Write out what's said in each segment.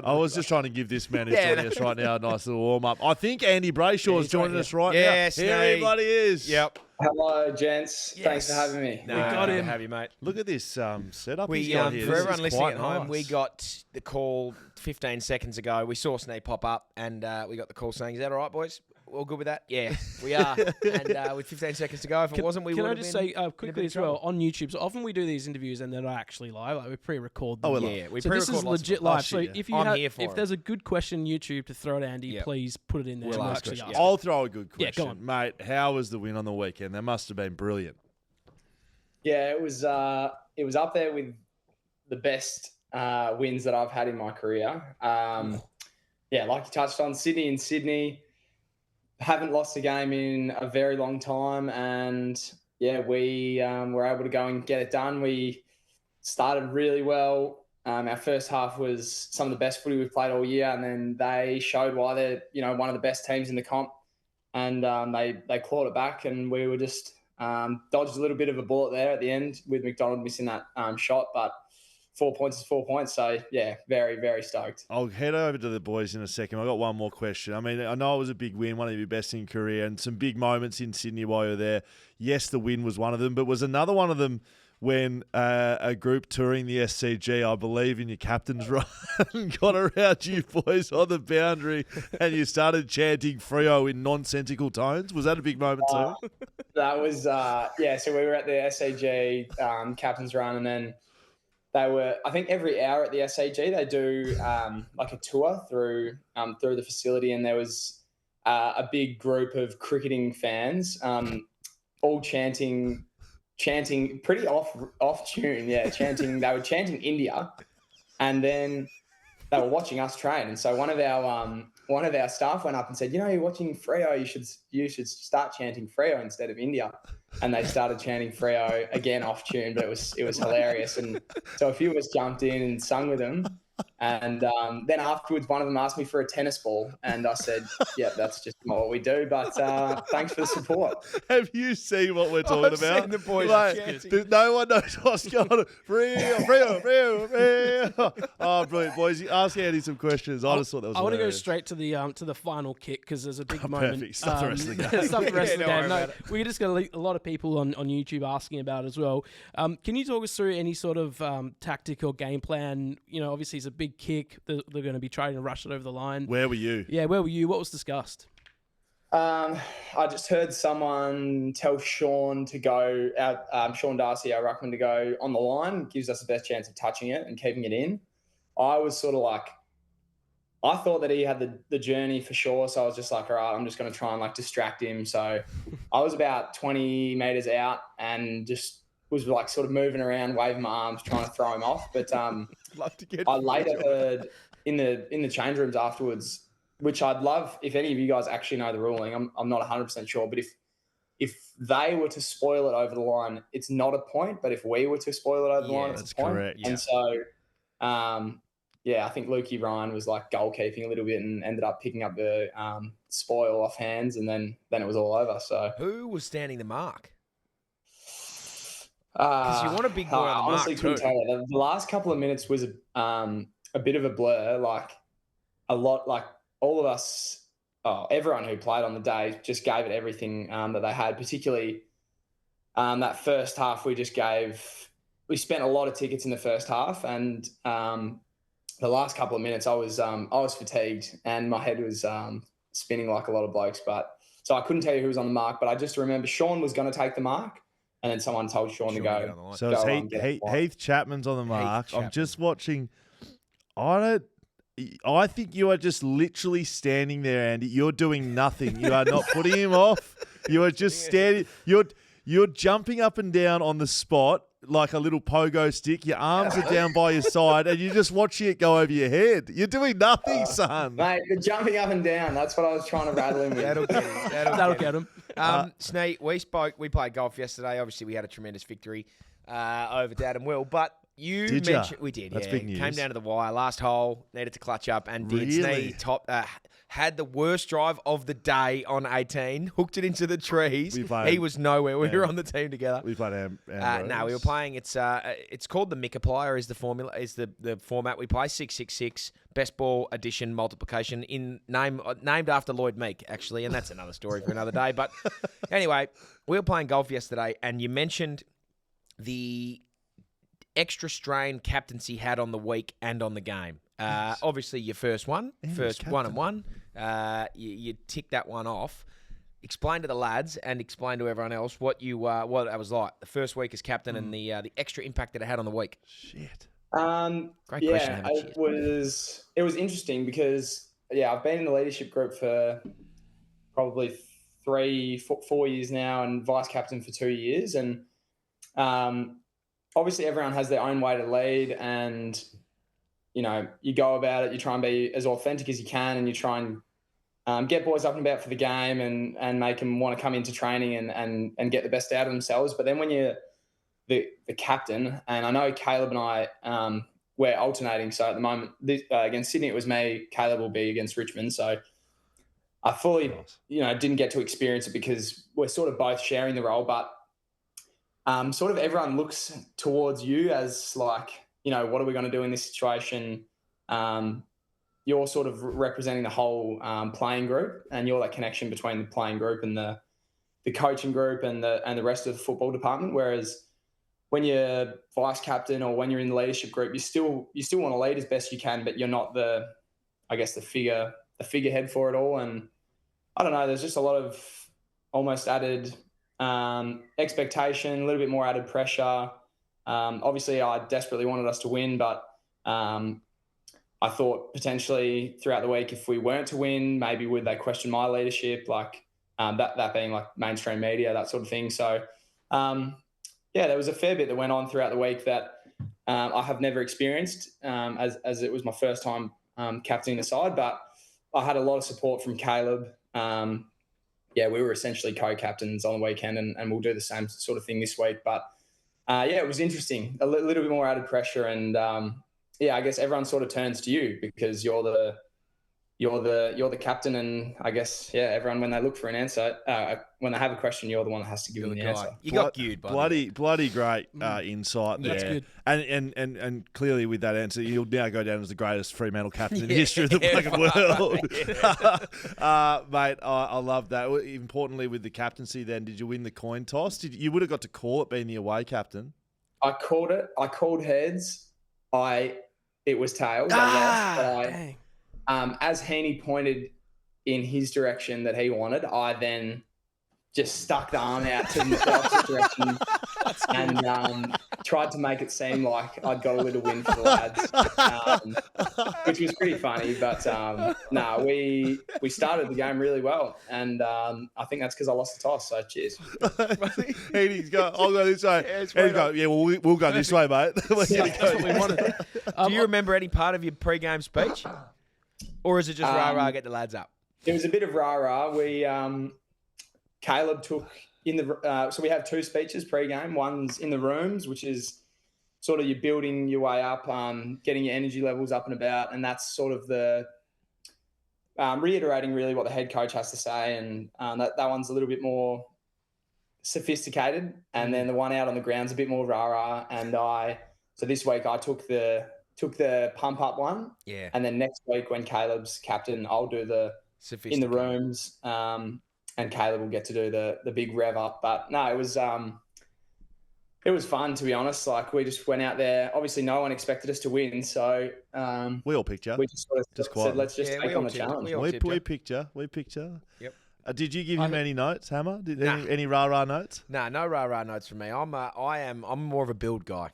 I was just trying to give this man who's joining us right now a nice little warm-up. I think Andy Brayshaw is joining us right now. Yes, Here everybody is. Yep. Hello, gents. Yes. Thanks for having me. No, We got good him. to have you, mate. Look at this setup We, he's got here. for This everyone is listening quite at home, nice. we got the call 15 seconds ago. We saw Snee pop up, and we got the call saying, "Is that all right, boys? All good with that?" Yeah, we are. And with 15 seconds to go, if it wasn't, we would Can I have just been say in a quickly bit of as well, trouble. on YouTube, so often we do these interviews and they're not actually live. Like we pre-record them. Oh, we're Yeah, we so this pre-record is lots of legit them. live. Oh, so shit, yeah. if you I'm here for if it. there's a good question on YouTube to throw at Andy, Yep. please put it in there. We'll and ask actually it, ask yeah. it. I'll throw a good Yeah, question. go on. Mate, how was the win on the weekend? That must have been brilliant. Yeah, it was up there with the best wins that I've had in my career. Yeah, like you touched on, Sydney. Haven't lost a game in a very long time, and yeah, we were able to go and get it done. We started really well. Our first half was some of the best footy we've played all year, and then they showed why they're one of the best teams in the comp, and they clawed it back, and we were just dodged a little bit of a bullet there at the end with McDonald missing that shot, but 4 points is 4 points. So yeah, very, very stoked. I'll head over to the boys in a second. I've got one more question. I mean, I know it was a big win, one of your best in your career, and some big moments in Sydney while you were there. Yes, the win was one of them, but was another one of them when a group touring the SCG, I believe in your captain's run, got around you boys on the boundary and you started chanting Freo in nonsensical tones? Was that a big moment too? That was so we were at the SAG captain's run, and then they were, I think every hour at the SAG they do like a tour through the facility, and there was a big group of cricketing fans all chanting pretty off tune, chanting. They were chanting India, and then they were watching us train. And so one of our staff went up and said, "You're watching Freo. You should start chanting Freo instead of India." And they started chanting Freo again off tune, but it was hilarious. And so a few of us jumped in and sung with them. And then afterwards, one of them asked me for a tennis ball, and I said, "Yeah, that's just not what we do." But thanks for the support. Have you seen what we're talking I've about? seen the boys chanting. No one knows what's going on. Freo. Oh, brilliant, boys! Ask Andy some questions. I just thought that was. I want to go hilarious. straight to the final kick because there's a big moment. Perfect. Stop the rest of the game. Stop the rest of the Yeah, game. don't worry No, about we just got a lot of people on YouTube asking about it as well. Can you talk us through any sort of tactic or game plan? Obviously it's a big kick. They're going to be trying to rush it over the line. Where were you? Yeah, where were you? What was discussed? I just heard someone tell Sean to go out, Sean Darcy, our ruckman, to go on the line. Gives us the best chance of touching it and keeping it in. I was sort of like, I thought that he had the journey for sure. So I was just like, all right, I'm just going to try and distract him. So I was about 20 meters out and just was sort of moving around, waving my arms, trying to throw him off. But Love to get I later heard in the change rooms afterwards, which I'd love if any of you guys actually know the ruling. I'm not 100% sure, but if they were to spoil it over the line, it's not a point. But if we were to spoil it over the line, it's that's a point. correct. And so, I think Lukey Ryan was goalkeeping a little bit and ended up picking up the spoil off hands, and then it was all over. So Who was standing the mark? Because you want a big boy on the honestly mark couldn't too. tell you. The last couple of minutes was a bit of a blur. All of us, everyone who played on the day just gave it everything that they had. Particularly that first half, we spent a lot of tickets in the first half, and the last couple of minutes, I was fatigued and my head was spinning like a lot of blokes. So I couldn't tell you who was on the mark, but I just remember Sean was going to take the mark. And then someone told Sean to Get on go. the line. So Go it's on, get it. Heath Chapman's on the mark. I'm Chapman. just watching. I think you are just literally standing there, Andy. You're doing nothing. You are not putting him off. You are just standing. You're jumping up and down on the spot like a little pogo stick. Your arms are down by your side, and you're just watching it go over your head. You're doing nothing, son. Mate, the jumping up and down, that's what I was trying to rattle him with. That'll get him. That'll get him. Snee, we played golf yesterday. Obviously, we had a tremendous victory over Dad and Will. But, You Did ya? mentioned we did. That's yeah. big news. Came down to the wire, last hole, needed to clutch up, and did. Really? Snee had the worst drive of the day on 18. Hooked it into the trees. We played- He was nowhere. We yeah. were on the team together. We played No, we were playing. It's called the Mickaplier. Is the formula? Is the format we play? 666 best ball addition multiplication named after Lloyd Meek actually, and that's another story for another day. But anyway, we were playing golf yesterday, and you mentioned the extra strain captaincy had on the week and on the game. Obviously, your first one, And first he's 1-1. You tick that one off. Explain to the lads and explain to everyone else what that was like. The first week as captain and the extra impact that it had on the week. Shit. Great question, Hammer. It was interesting because I've been in the leadership group for probably 4 years now, and vice captain for 2 years, and obviously everyone has their own way to lead, and you go about it, you try and be as authentic as you can, and you try and get boys up and about for the game and make them want to come into training and get the best out of themselves. But then when you're the captain, and I know Caleb and I, we're alternating. So at the moment, against Sydney, it was me. Caleb will be against Richmond. So I fully, didn't get to experience it because we're sort of both sharing the role. But sort of everyone looks towards you as like, what are we going to do in this situation? You're sort of representing the whole playing group, and you're that connection between the playing group and the coaching group and the rest of the football department. Whereas when you're vice captain or when you're in the leadership group, you still want to lead as best you can, but you're not the figurehead for it all. And I don't know, there's just a lot of almost added expectation, a little bit more added pressure. Obviously, I desperately wanted us to win, but I thought potentially throughout the week, if we weren't to win, maybe would they question my leadership, like that being like mainstream media, that sort of thing. So, there was a fair bit that went on throughout the week that I have never experienced as it was my first time captaining the side, but I had a lot of support from Caleb. We were essentially co-captains on the weekend, and we'll do the same sort of thing this week. But it was interesting, a little bit more added pressure, and I guess everyone sort of turns to you because you're the captain, and I guess everyone, when they look for an answer, when they have a question, you're the one that has to give them the answer. You got cued, buddy. Bloody great insight there. That's good. And clearly with that answer, you'll now go down as the greatest Fremantle captain in the history of the fucking world. Mate, I love that. Importantly, with the captaincy then, did you win the coin toss? You would have got to call it being the away captain. I called it. I called heads. It was tails. I lost, but as Heaney pointed in his direction that he wanted, I then just stuck the arm out to the opposite direction and tried to make it seem like I'd got a little win for the lads, which was pretty funny. But we started the game really well, and I think that's because I lost the toss. So cheers. Heaney's go. I'll go this way. Heaney's go. Yeah, we'll go this way, mate. That's what we wanted. Do you remember any part of your pre-game speech? Or is it just rah-rah, get the lads up? It was a bit of rah-rah. We, Caleb took in the, so we have two speeches pre-game. One's in the rooms, which is sort of you're building your way up, getting your energy levels up and about. And that's sort of the reiterating really what the head coach has to say. And that one's a little bit more sophisticated. And then the one out on the ground's a bit more rah-rah. And so this week I took the pump up one. Yeah. And then next week when Caleb's captain, I'll do the in the rooms, and Caleb will get to do the big rev up. But no, it was fun, to be honest. Like, we just went out there. Obviously no one expected us to win. So we all picked you. We just sort of said, let's just take on the challenge. We picked you. Yep. Did you give him any notes, Hammer? Any rah-rah notes? No rah-rah notes from me. I'm more of a build guy.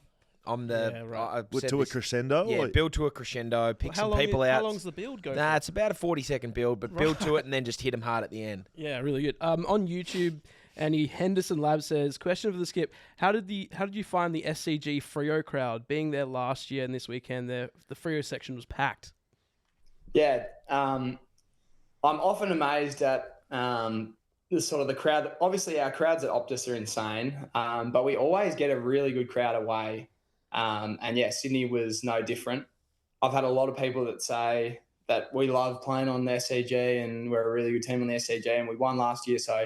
I'm to a crescendo? Yeah, build to a crescendo, pick some people out. How long's the build go? It's about a 40-second build, but build to it and then just hit them hard at the end. Yeah, really good. On YouTube, Annie Henderson Lab says, question for the skip, how did you find the SCG Freo crowd? Being there last year and this weekend, the Freo section was packed. Yeah, I'm often amazed at the crowd. Obviously, our crowds at Optus are insane, but we always get a really good crowd away. And yeah, Sydney was no different. I've had a lot of people that say that we love playing on the SCG and we're a really good team on the SCG and we won last year, so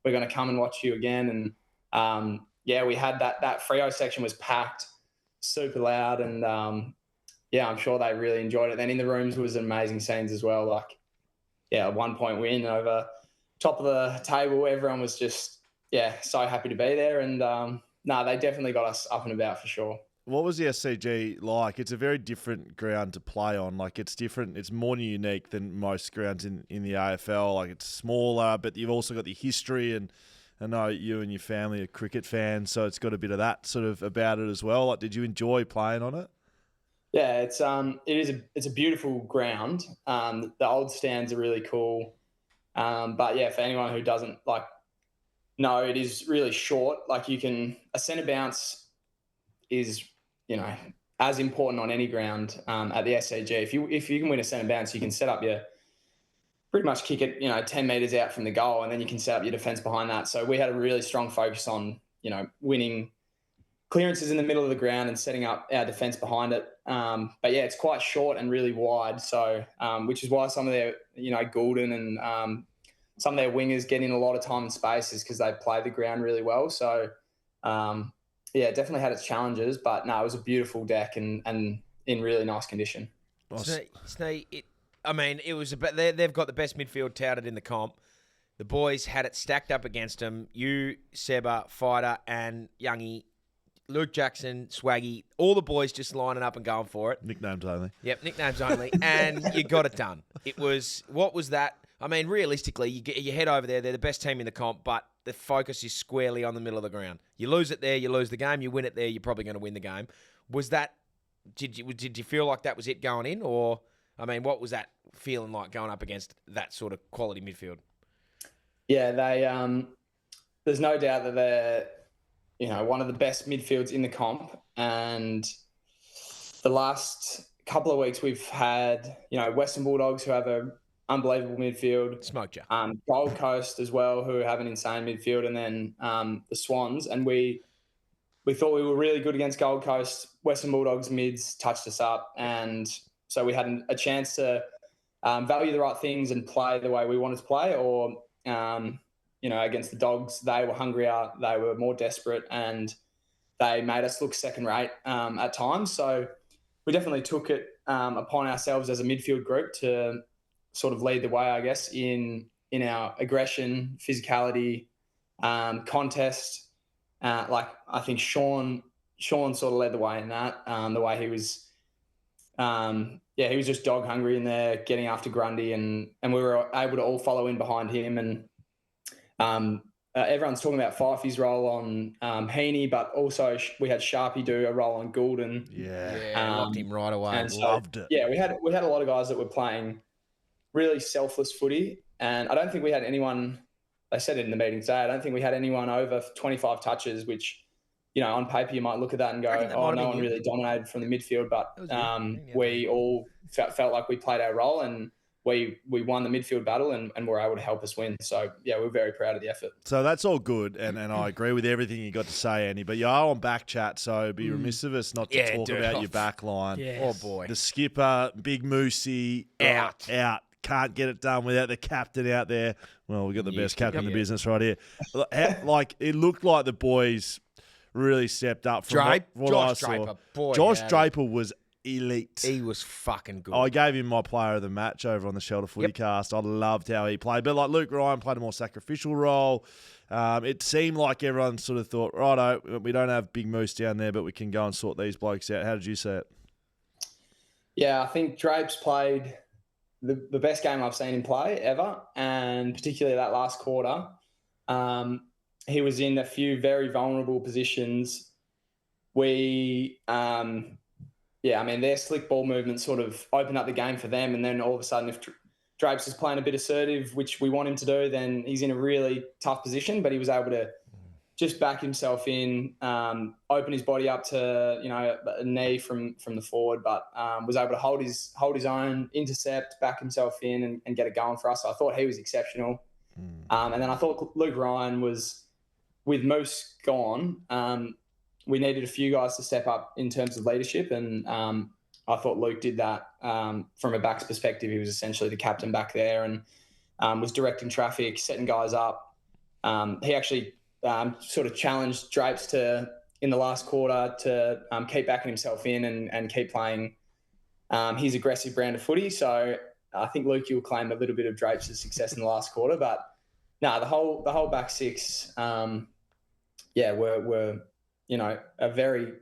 we're going to come and watch you again. And yeah, we had that Freo section was packed, super loud, and yeah, I'm sure they really enjoyed it. Then in the rooms was amazing scenes as well. Like, yeah, a 1 point win over top of the table. Everyone was just, yeah, so happy to be there. And no, they definitely got us up and about for sure. What was the SCG like? It's a very different ground to play on. Like, it's different. It's more unique than most grounds in the AFL. Like, it's smaller, but you've also got the history. And I know you and your family are cricket fans, so it's got a bit of that sort of about it as well. Like, did you enjoy playing on it? Yeah, it's a beautiful ground. The old stands are really cool. But yeah, for anyone who doesn't know, it is really short. Like, a centre bounce is, as important on any ground at the SCG. If you can win a centre bounce, you can set up pretty much kick it, 10 metres out from the goal, and then you can set up your defence behind that. So we had a really strong focus on, winning clearances in the middle of the ground and setting up our defence behind it. But yeah, it's quite short and really wide. So, which is why some of their, Goulden and some of their wingers get in a lot of time and space, is because they play the ground really well. So, yeah, it definitely had its challenges, but no, it was a beautiful deck and in really nice condition. It was they've got the best midfield touted in the comp. The boys had it stacked up against them. You, Seba, Fighter, and Youngie, Luke Jackson, Swaggy, all the boys just lining up and going for it. Nicknames only. Yep, nicknames only. And you got it done. What was that? I mean, realistically, you head over there. They're the best team in the comp, but the focus is squarely on the middle of the ground. You lose it there, you lose the game. You win it there, you're probably going to win the game. Was that? Did you feel like that was it going in, or what was that feeling like going up against that sort of quality midfield? Yeah, they. There's no doubt that they're, one of the best midfields in the comp, and the last couple of weeks we've had, Western Bulldogs, who have a unbelievable midfield. Smoked you. Gold Coast as well, who have an insane midfield, and then the Swans. And we thought we were really good against Gold Coast. Western Bulldogs mids touched us up, and so we had a chance to value the right things and play the way we wanted to play, or against the Dogs, they were hungrier, they were more desperate, and they made us look second rate at times. So we definitely took it upon ourselves as a midfield group to sort of lead the way, I guess, in our aggression, physicality, contest. I think Sean sort of led the way in that. The way he was, he was just dog hungry in there, getting after Grundy, and we were able to all follow in behind him. And everyone's talking about Fifey's role on Heaney, but also we had Sharpie do a role on Goulden. Yeah, locked him right away. And so, loved it. Yeah, we had a lot of guys that were playing really selfless footy, and I don't think we had anyone. They said it in the meeting today. I don't think we had anyone over 25 touches, which, on paper you might look at that and go, "Oh, no one really dominated from the midfield." But we all felt like we played our role, and we won the midfield battle and were able to help us win. So yeah, we're very proud of the effort. So that's all good, and I agree with everything you got to say, Andy. But you are on back chat, so it'd be remiss of us not to talk about your back line. Yes. Oh boy, the skipper, Big Moosey, out. Can't get it done without the captain out there. Well, we got the best captain in the business right here. Like, it looked like the boys really stepped up from what I saw. Draper, boy, Josh Draper was elite. He was fucking good. I gave him my player of the match over on the Shelter Footycast. I loved how he played. But like Luke Ryan played a more sacrificial role. It seemed like everyone sort of thought, righto, we don't have Big Moose down there, but we can go and sort these blokes out. How did you see it? Yeah, I think Drapes played the best game I've seen him play ever, and particularly that last quarter. He was in a few very vulnerable positions. Their slick ball movement sort of opened up the game for them, and then all of a sudden, if Drapes is playing a bit assertive, which we want him to do, then he's in a really tough position, but he was able to just back himself in, open his body up to, a knee from the forward, but was able to hold his own, intercept, back himself in and get it going for us. So I thought he was exceptional. And then I thought Luke Ryan was, with Moose gone, we needed a few guys to step up in terms of leadership, and I thought Luke did that. From a back's perspective, he was essentially the captain back there and was directing traffic, setting guys up. He actually sort of challenged Drapes in the last quarter to keep backing himself in and keep playing his aggressive brand of footy. So I think Luke, you'll claim a little bit of Drapes' success in the last quarter, but no, the whole back six, were a very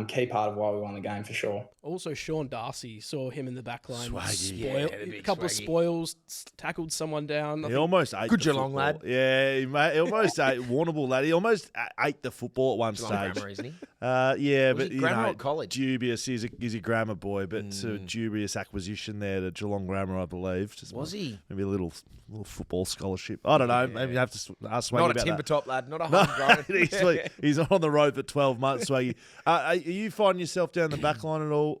key part of why we won the game for sure. Also, Sean Darcy, saw him in the back line. Swaggy. A couple of spoils, tackled someone down. He almost ate Good the Geelong football. lad. Yeah, he almost ate Warrnambool lad. He almost ate the football at one Geelong stage. Grammar, isn't he? Yeah, Was but he grammar or college? dubious. He's a grammar boy, but dubious acquisition there to Geelong Grammar, I believe. Just Was he? Maybe a little football scholarship. I don't know. Maybe you have to ask Swaggy Not a about timber that. top lad, not a No, homegrown. he's on the road for 12 months, Swaggy. Are you finding yourself down the back line at all,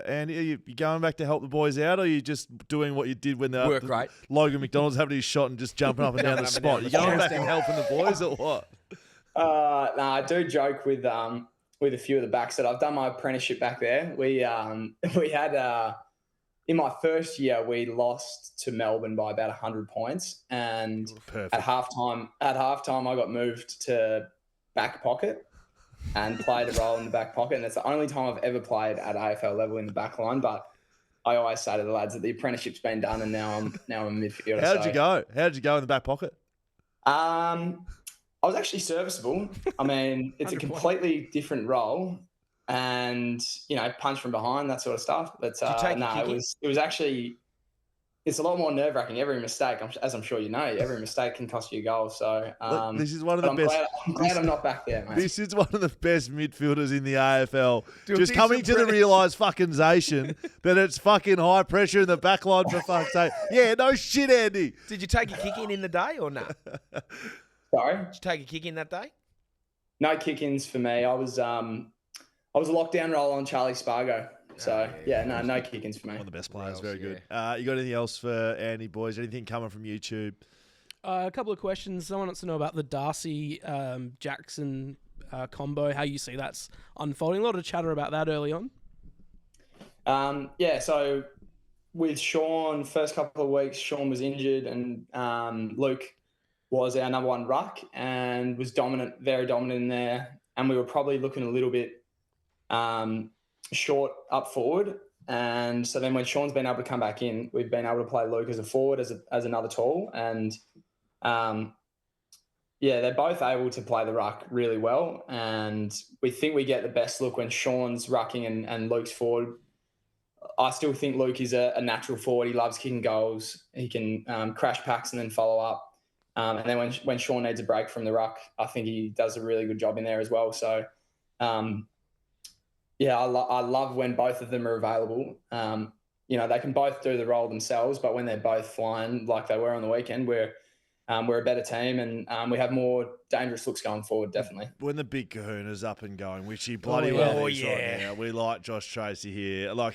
Andy? Are you going back to help the boys out, or are you just doing what you did when the Work rate. Logan McDonald's having his shot and just jumping up and down the Jumping up spot? and You down going the back and helping the boys or what? I do joke with a few of the backs that I've done my apprenticeship back there. We had in my first year we lost to Melbourne by about 100 points, and Perfect. at halftime I got moved to back pocket and played a role in the back pocket, and that's the only time I've ever played at AFL level in the back line. But I always say to the lads that the apprenticeship's been done, and now I'm a midfielder. How did you go? How did you go in the back pocket? I was actually serviceable. I mean, it's a 100 completely different role, and punch from behind, that sort of stuff. But you take a no, kick in? it was actually, it's a lot more nerve wracking. Every mistake, as I'm sure you know, every mistake can cost you a goal. So Look, this is one of the I'm best. glad I'm not back there, mate. This is one of the best midfielders in the AFL. Dude, Just this coming to the apprentice- realisation that it's fucking high pressure in the back line for fuck's sake. Yeah, no shit, Andy. Did you take a kick in the day or no? Did Sorry, you take a kick in that day? no kick-ins for me. I was a lockdown role on Charlie Spargo. So no kick-ins for me. One of the best players. else, Very good. You got anything else for Andy, boys? Anything coming from YouTube? A couple of questions. Someone wants to know about the Darcy Jackson combo. How you see that's unfolding? A lot of chatter about that early on. So with Sean, first couple of weeks, Sean was injured, and Luke was our number one ruck and was dominant, very dominant in there. And we were probably looking a little bit short up forward. And so then when Sean's been able to come back in, we've been able to play Luke as a forward, as another tall. And they're both able to play the ruck really well. And we think we get the best look when Sean's rucking and Luke's forward. I still think Luke is a natural forward. He loves kicking goals. He can crash packs and then follow up. And then when Sean needs a break from the ruck, I think he does a really good job in there as well. So, I love when both of them are available. They can both do the role themselves, but when they're both flying like they were on the weekend, we're a better team and we have more dangerous looks going forward, definitely. When the big Kahuna's up and going, which he bloody well is yeah. right now. We like Josh Tracy here. Like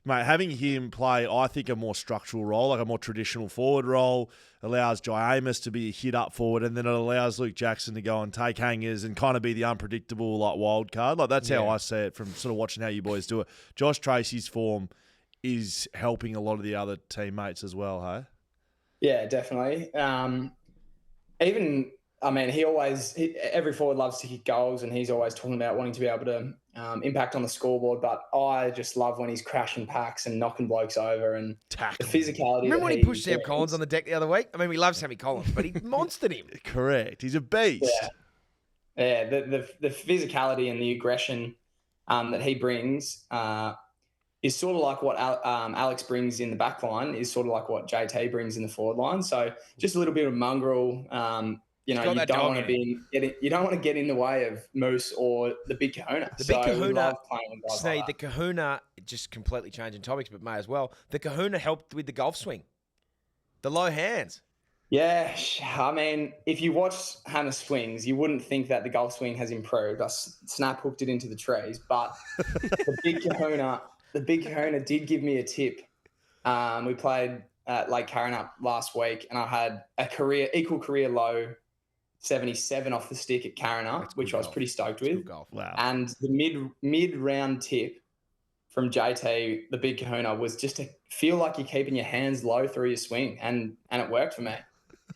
having him play, I think, a more structural role, like a more traditional forward role, allows Jai Amos to be a hit up forward, and then it allows Luke Jackson to go and take hangers and kind of be the unpredictable like wild card. Like that's how I see it from sort of watching how you boys do it. Josh Tracy's form is helping a lot of the other teammates as well, hey? Yeah, definitely. Every forward loves to kick goals, and he's always talking about wanting to be able to impact on the scoreboard. But I just love when he's crashing packs and knocking blokes over and Tackle. the physicality. Remember that when he pushed Sam brings. Collins on the deck the other week? I mean, we love Sammy Collins, but he monstered him. Correct. He's a beast. Yeah. The physicality and the aggression that he brings is sort of like what Alex brings in the back line, is sort of like what JT brings in the forward line. So just a little bit of mongrel. You don't want to get in the way of Moose or the big Kahuna. The big Kahuna, we love playing with guys Sneed, like the that. Kahuna, just completely changing topics, but may as well. The Kahuna helped with the golf swing, the low hands. Yeah, I mean, if you watch Hannah swings, you wouldn't think that the golf swing has improved. I snap hooked it into the trees, but the big Kahuna did give me a tip. We played at Lake Karrinyup last week, and I had a equal career low 77 off the stick at Carina, That's which good I was golf. pretty stoked Good with. golf. Wow. And the mid round tip from JT, the big kahuna, was just to feel like you're keeping your hands low through your swing, and it worked for me.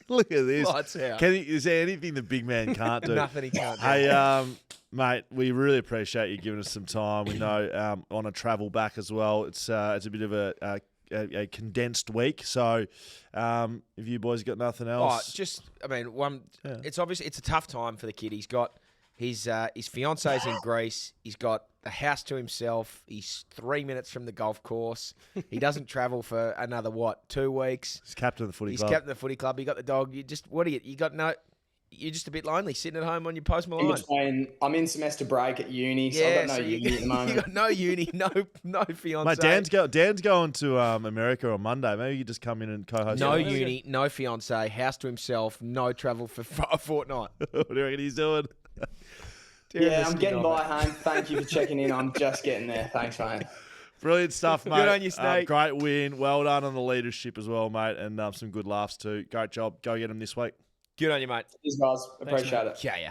Look at this. Lights out. Is there anything the big man can't do? Nothing he can't do. Hey, mate, we really appreciate you giving us some time. We know on a travel back as well, it's a bit of a condensed week. So, if you boys got nothing else, It's obviously it's a tough time for the kid. He's got his fiance's in Greece. He's got a house to himself. He's 3 minutes from the golf course. He doesn't travel for another 2 weeks. he's captain of the footy He's club. captain of the footy club. You got the dog. You got no. You're just a bit lonely sitting at home on your Post In Malone. between, I'm in semester break at uni, so I've got no uni at the moment. You got no uni, no fiance. Mate, Dan's going to America on Monday. Maybe you just come in and co-host. no it. uni, no fiance, house to himself, no travel for a fortnight. What do you reckon he's doing? Yeah, I'm getting by home. Thank you for checking in. I'm just getting there. Thanks, mate. Brilliant stuff, mate. Good on you, Snake. Great win. Well done on the leadership as well, mate, and some good laughs too. Great job. Go get them this week. Good on you, mate. Cheers, guys. Appreciate it. Yeah.